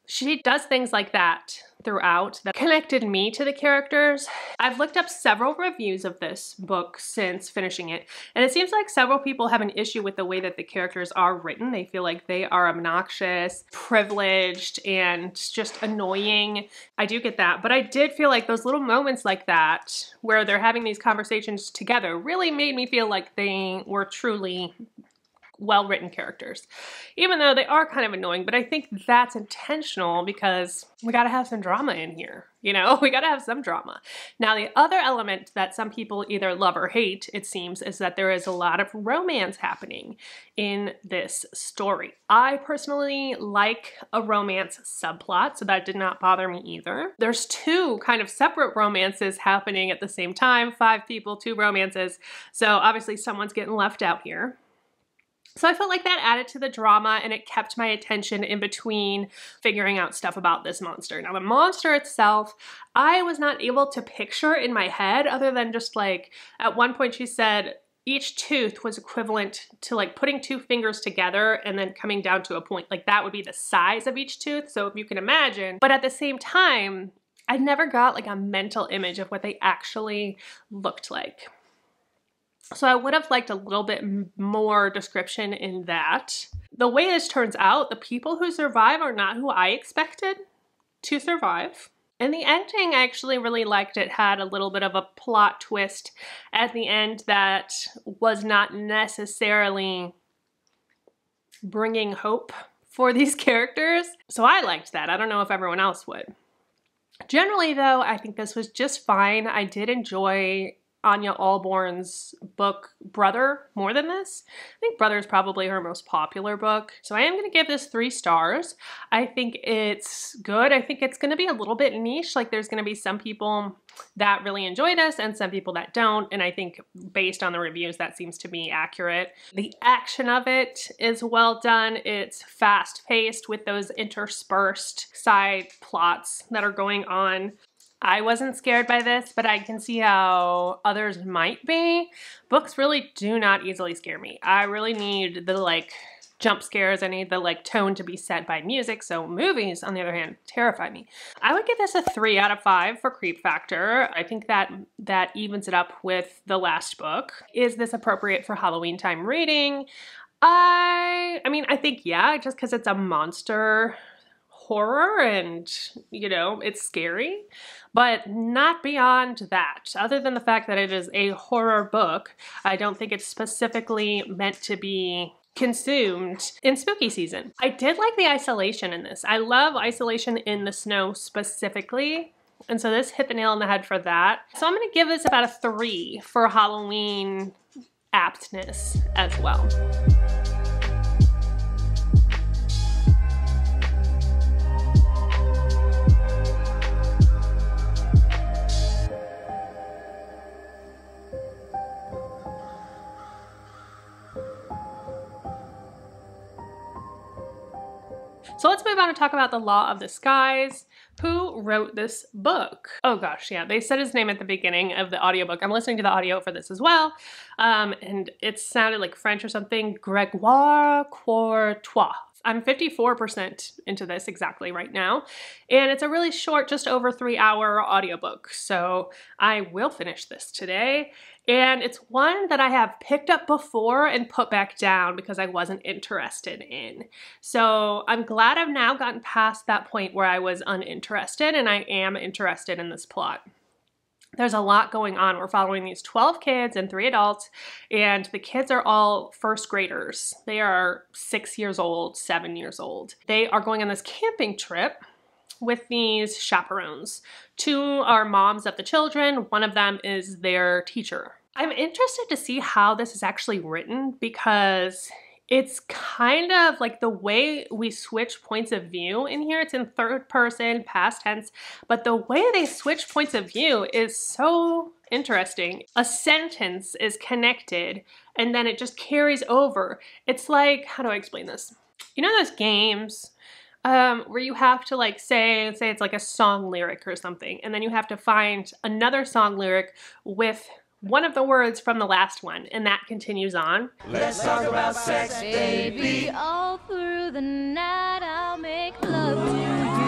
She does things like that throughout that connected me to the characters. I've looked up several reviews of this book since finishing it, and it seems like several people have an issue with the way that the characters are written. They feel like they are obnoxious, privileged, and just annoying. I do get that, but I did feel like those little moments like that, where they're having these conversations together, really made me feel like they were truly well-written characters, even though they are kind of annoying. But I think that's intentional because we gotta have some drama in here, you know? We gotta have some drama. Now, the other element that some people either love or hate, it seems, is that there is a lot of romance happening in this story. I personally like a romance subplot, so that did not bother me either. There's two kind of separate romances happening at the same time, 5 people, 2 romances, so obviously someone's getting left out here. So I felt like that added to the drama, and it kept my attention in between figuring out stuff about this monster. Now, the monster itself, I was not able to picture in my head, other than just like, at one point she said each tooth was equivalent to like putting 2 fingers together and then coming down to a point. Like that would be the size of each tooth, so if you can imagine. But at the same time, I never got like a mental image of what they actually looked like. So I would have liked a little bit more description in that. The way this turns out, the people who survive are not who I expected to survive. And the ending, I actually really liked. It had a little bit of a plot twist at the end that was not necessarily bringing hope for these characters. So I liked that. I don't know if everyone else would. Generally though, I think this was just fine. I did enjoy Anya Ahlborn's book Brother more than this. I think Brother is probably her most popular book. So I am going to give this 3 stars. I think it's good. I think it's going to be a little bit niche. Like there's going to be some people that really enjoy this and some people that don't. And I think based on the reviews, that seems to be accurate. The action of it is well done. It's fast paced with those interspersed side plots that are going on. I wasn't scared by this, but I can see how others might be. Books really do not easily scare me. I really need the like jump scares. I need the like tone to be set by music. So movies, on the other hand, terrify me. I would give this a 3 out of 5 for creep factor. I think that evens it up with the last book. Is this appropriate for Halloween time reading? I mean, I think yeah, just because it's a monster horror and, you know, it's scary, but not beyond that. Other than the fact that it is a horror book, I don't think it's specifically meant to be consumed in spooky season. I did like the isolation in this. I love isolation in the snow specifically, and so this hit the nail on the head for that. So I'm gonna give this about a 3 for Halloween aptness as well. So let's move on and talk about The Law of the Skies. Who wrote this book? Oh gosh, yeah, they said his name at the beginning of the audiobook. I'm listening to the audio for this as well. And it sounded like French or something. Gregoire Courtois. I'm 54% into this exactly right now. And it's a really short, just over 3-hour audiobook. So I will finish this today. And it's one that I have picked up before and put back down because I wasn't interested in. So I'm glad I've now gotten past that point where I was uninterested, and I am interested in this plot. There's a lot going on. We're following these 12 kids and 3 adults, and the kids are all first graders. They are 6 years old, 7 years old. They are going on this camping trip with these chaperones. 2 are moms of the children. One of them is their teacher. I'm interested to see how this is actually written because it's kind of like the way we switch points of view in here. It's in 3rd person, past tense, but the way they switch points of view is so interesting. A sentence is connected and then it just carries over. It's like, how do I explain this? You know those games where you have to like say it's like a song lyric or something, and then you have to find another song lyric with one of the words from the last one, and that continues on. Let's talk about sex, baby. All through the night I'll make love to you.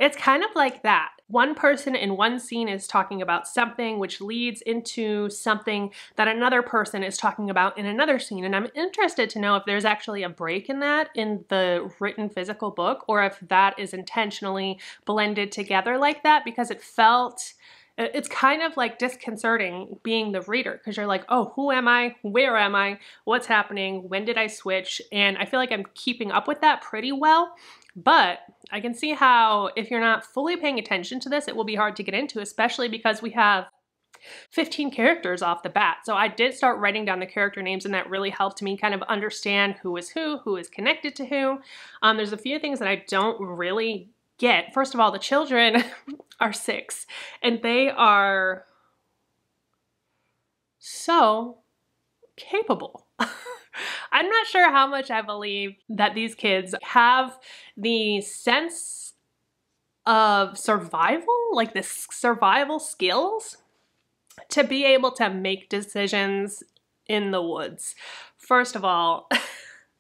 It's kind of like that. One person in one scene is talking about something which leads into something that another person is talking about in another scene. And I'm interested to know if there's actually a break in that in the written physical book, or if that is intentionally blended together like that, because it's kind of like disconcerting being the reader, because you're like, oh, who am I? Where am I? What's happening? When did I switch? And I feel like I'm keeping up with that pretty well. But I can see how if you're not fully paying attention to this, it will be hard to get into, especially because we have 15 characters off the bat. So I did start writing down the character names, and that really helped me kind of understand who is connected to who. There's a few things that I don't really get. First of all, the children are 6, and they are so capable. I'm not sure how much I believe that these kids have the sense of survival, like the survival skills, to be able to make decisions in the woods. First of all,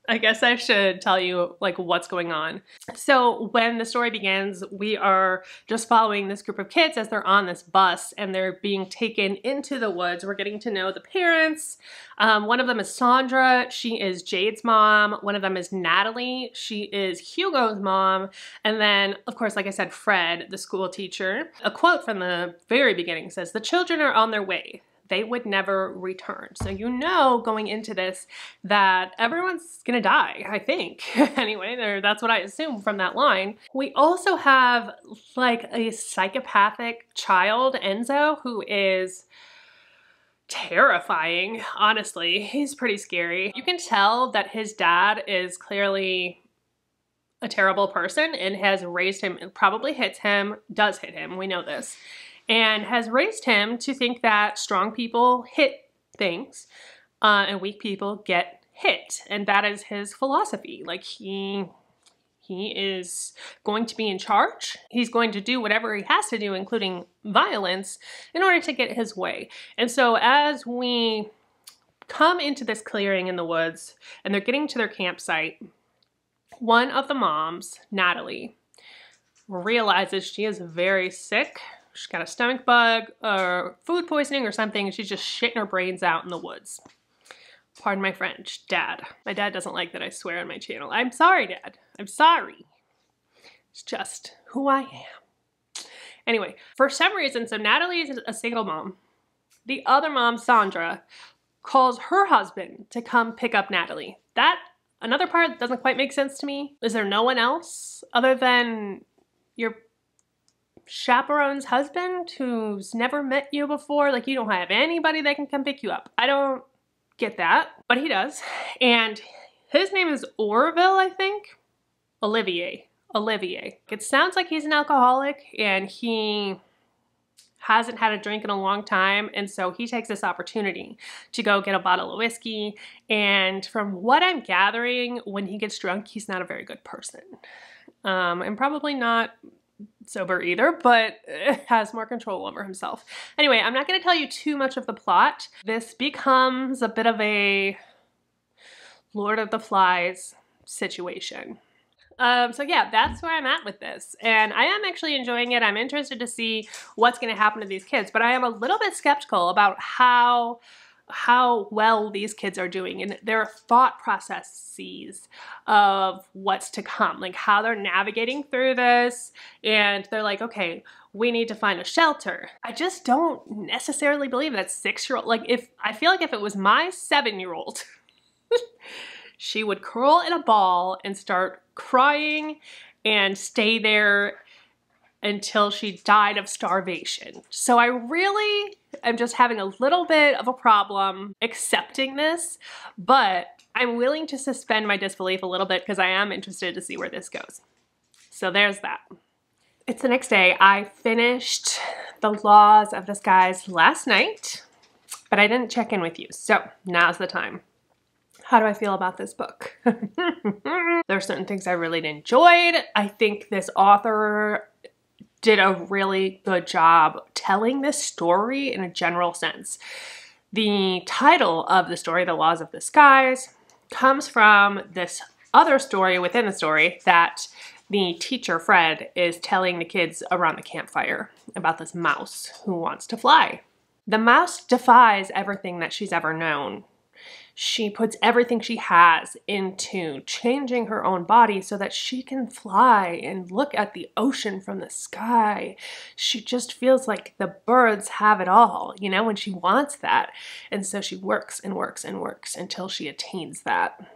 I guess I should tell you like what's going on. So when the story begins, we are just following this group of kids as they're on this bus and they're being taken into the woods. We're getting to know the parents. One of them is Sandra. She is Jade's mom. One of them is Natalie. She is Hugo's mom. And then, of course, like I said, Fred, the school teacher. A quote from the very beginning says, "The children are on their way. They would never return." So you know going into this that everyone's gonna die, I think. Anyway, that's what I assume from that line. We also have like a psychopathic child, Enzo, who is terrifying, honestly. He's pretty scary. You can tell that his dad is clearly a terrible person and has raised him, probably does hit him, we know this, and has raised him to think that strong people hit things and weak people get hit. And that is his philosophy. Like he is going to be in charge. He's going to do whatever he has to do, including violence, in order to get his way. And so as we come into this clearing in the woods and they're getting to their campsite, one of the moms, Natalie, realizes she is very sick. She's got a stomach bug or food poisoning or something, and she's just shitting her brains out in the woods. Pardon my French, Dad. My dad doesn't like that I swear on my channel. I'm sorry, Dad. I'm sorry. It's just who I am. Anyway, for some reason, so Natalie is a single mom. The other mom, Sandra, calls her husband to come pick up Natalie. Another part that doesn't quite make sense to me. Is there no one else other than your chaperone's husband who's never met you before? Like, you don't have anybody that can come pick you up. I don't get that, but he does. And his name is Orville, I think. Olivier. It sounds like he's an alcoholic and he hasn't had a drink in a long time, and so he takes this opportunity to go get a bottle of whiskey. And from what I'm gathering, when he gets drunk, he's not a very good person. And probably not sober either, but has more control over himself. Anyway, I'm not going to tell you too much of the plot. This becomes a bit of a Lord of the Flies situation. So yeah, that's where I'm at with this. And I am actually enjoying it. I'm interested to see what's going to happen to these kids, but I am a little bit skeptical about how well these kids are doing and their thought processes of what's to come, like how they're navigating through this. And they're like, okay, we need to find a shelter. I just don't necessarily believe that 6-year-old, like I feel like if it was my 7-year-old, she would curl in a ball and start crying and stay there until she died of starvation. So I really am just having a little bit of a problem accepting this, but I'm willing to suspend my disbelief a little bit because I am interested to see where this goes. So there's that. It's the next day. I finished The Laws of the Skies last night, but I didn't check in with you. So now's the time. How do I feel about this book? There are certain things I really enjoyed. I think this author did a really good job telling this story in a general sense. The title of the story, The Laws of the Skies, comes from this other story within the story that the teacher, Fred, is telling the kids around the campfire about this mouse who wants to fly. The mouse defies everything that she's ever known. She puts everything she has into changing her own body so that she can fly and look at the ocean from the sky. She just feels like the birds have it all, you know, and she wants that. And so she works and works and works until she attains that.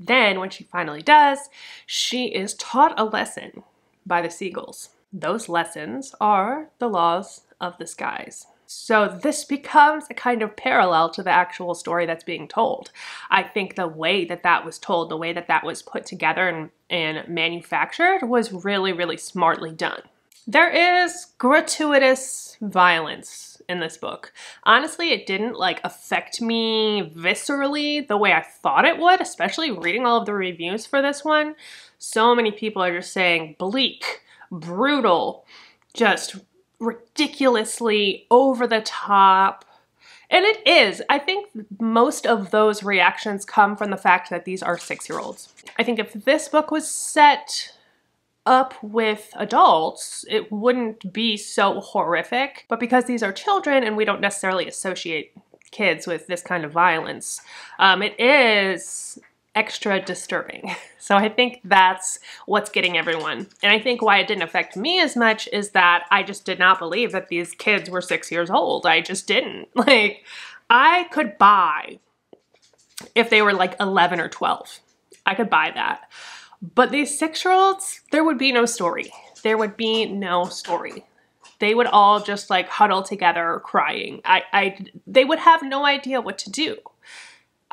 Then, when she finally does, she is taught a lesson by the seagulls. Those lessons are the laws of the skies. So this becomes a kind of parallel to the actual story that's being told. I think the way that that was told, the way that that was put together and manufactured was really, really smartly done. There is gratuitous violence in this book. Honestly, it didn't affect me viscerally the way I thought it would, especially reading all of the reviews for this one. So many people are just saying bleak, brutal, just ridiculously over the top. And it is. I think most of those reactions come from the fact that these are 6-year-olds. I think if this book was set up with adults, it wouldn't be so horrific. But because these are children and we don't necessarily associate kids with this kind of violence, it is extra disturbing. So I think that's what's getting everyone. And I think why it didn't affect me as much is that I just did not believe that these kids were 6 years old. I just didn't. I could buy if they were 11 or 12. I could buy that. But these 6-year-olds, there would be no story. There would be no story. They would all just huddle together crying. They would have no idea what to do.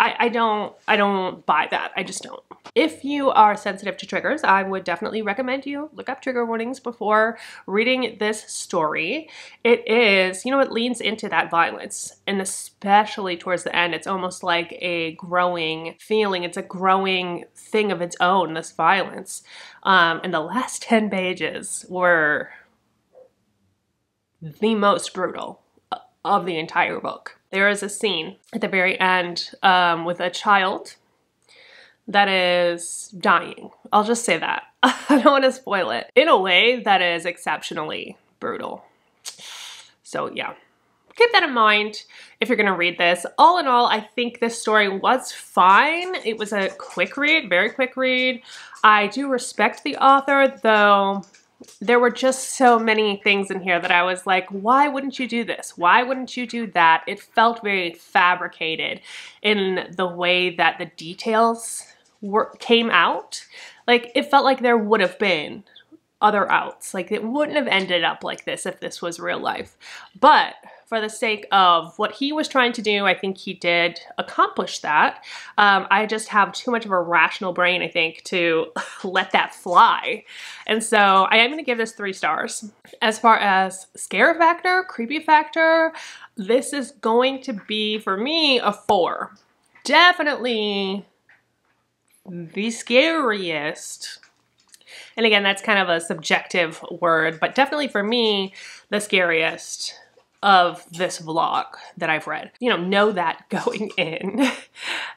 I don't buy that. I just don't. If you are sensitive to triggers, I would definitely recommend you look up trigger warnings before reading this story. It is, it leans into that violence, and especially towards the end, it's almost like a growing feeling. It's a growing thing of its own, this violence. And the last 10 pages were the most brutal of the entire book. There is a scene at the very end with a child that is dying. I'll just say that. I don't want to spoil it. In a way that is exceptionally brutal. So yeah, keep that in mind if you're gonna read this. All in all, I think this story was fine. It was a quick read, very quick read. I do respect the author, though there were just so many things in here that I was like, why wouldn't you do this? Why wouldn't you do that? It felt very fabricated in the way that the details came out. It felt like there would have been other outs. It wouldn't have ended up like this if this was real life. But for the sake of what he was trying to do, I think he did accomplish that. I just have too much of a rational brain, I think, to let that fly. And so I am going to give this 3 stars. As far as scare factor, creepy factor, this is going to be, for me, a 4. Definitely the scariest. And again, that's kind of a subjective word, but definitely for me, the scariest of this vlog that I've read. Know that going in.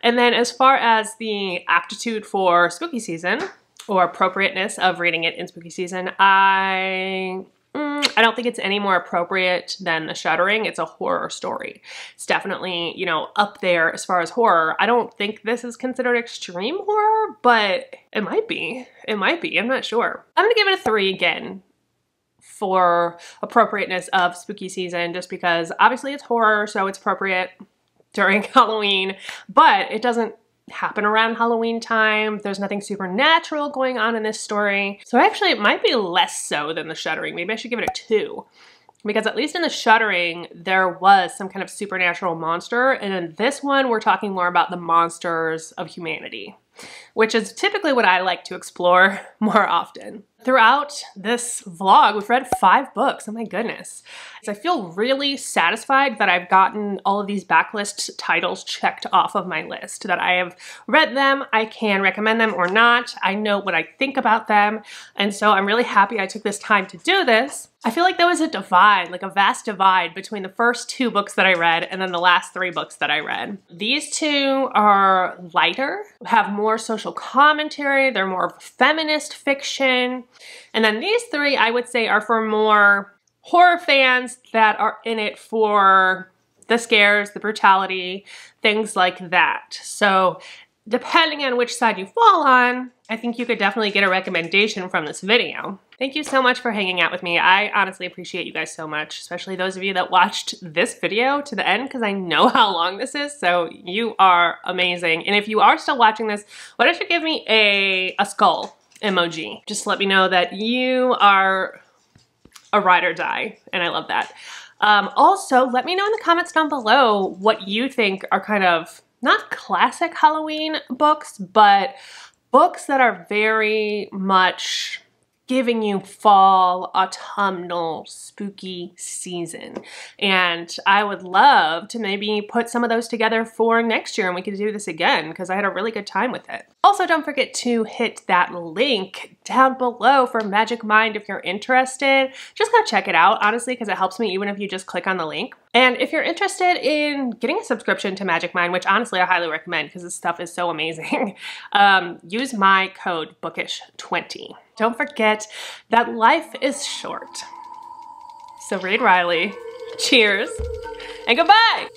And then as far as the aptitude for spooky season or appropriateness of reading it in spooky season, I don't think it's any more appropriate than The Shuddering. It's a horror story. It's definitely, up there as far as horror. I don't think this is considered extreme horror, but it might be. It might be. I'm not sure. I'm gonna give it a 3 again for appropriateness of spooky season, just because obviously it's horror, so it's appropriate during Halloween, but it doesn't happen around Halloween time. There's nothing supernatural going on in this story. So actually it might be less so than The Shuddering. Maybe I should give it a 2. Because at least in The Shuddering, there was some kind of supernatural monster, and in this one, we're talking more about the monsters of humanity, which is typically what I like to explore more often. Throughout this vlog, we've read 5 books. Oh my goodness. I feel really satisfied that I've gotten all of these backlist titles checked off of my list, that I have read them, I can recommend them or not, I know what I think about them, and so I'm really happy I took this time to do this. I feel like there was a divide, like a vast divide between the first 2 books that I read and then the last 3 books that I read. These 2 are lighter, have more social commentary, they're more feminist fiction, and then these 3 I would say are for more horror fans that are in it for the scares, the brutality, things like that. So depending on which side you fall on, I think you could definitely get a recommendation from this video. Thank you so much for hanging out with me. I honestly appreciate you guys so much, especially those of you that watched this video to the end, because I know how long this is, so you are amazing. And if you are still watching this, why don't you give me a skull emoji? Just let me know that you are a ride or die, and I love that. Also, let me know in the comments down below what you think are kind of, not classic Halloween books, but books that are very much giving you fall, autumnal, spooky season. And I would love to maybe put some of those together for next year and we could do this again because I had a really good time with it. Also, don't forget to hit that link down below for Magic Mind if you're interested. Just go check it out, honestly, because it helps me even if you just click on the link. And if you're interested in getting a subscription to Magic Mind, which honestly I highly recommend because this stuff is so amazing, use my code BOOKISH20. Don't forget that life is short. So read Wryly. Cheers and goodbye.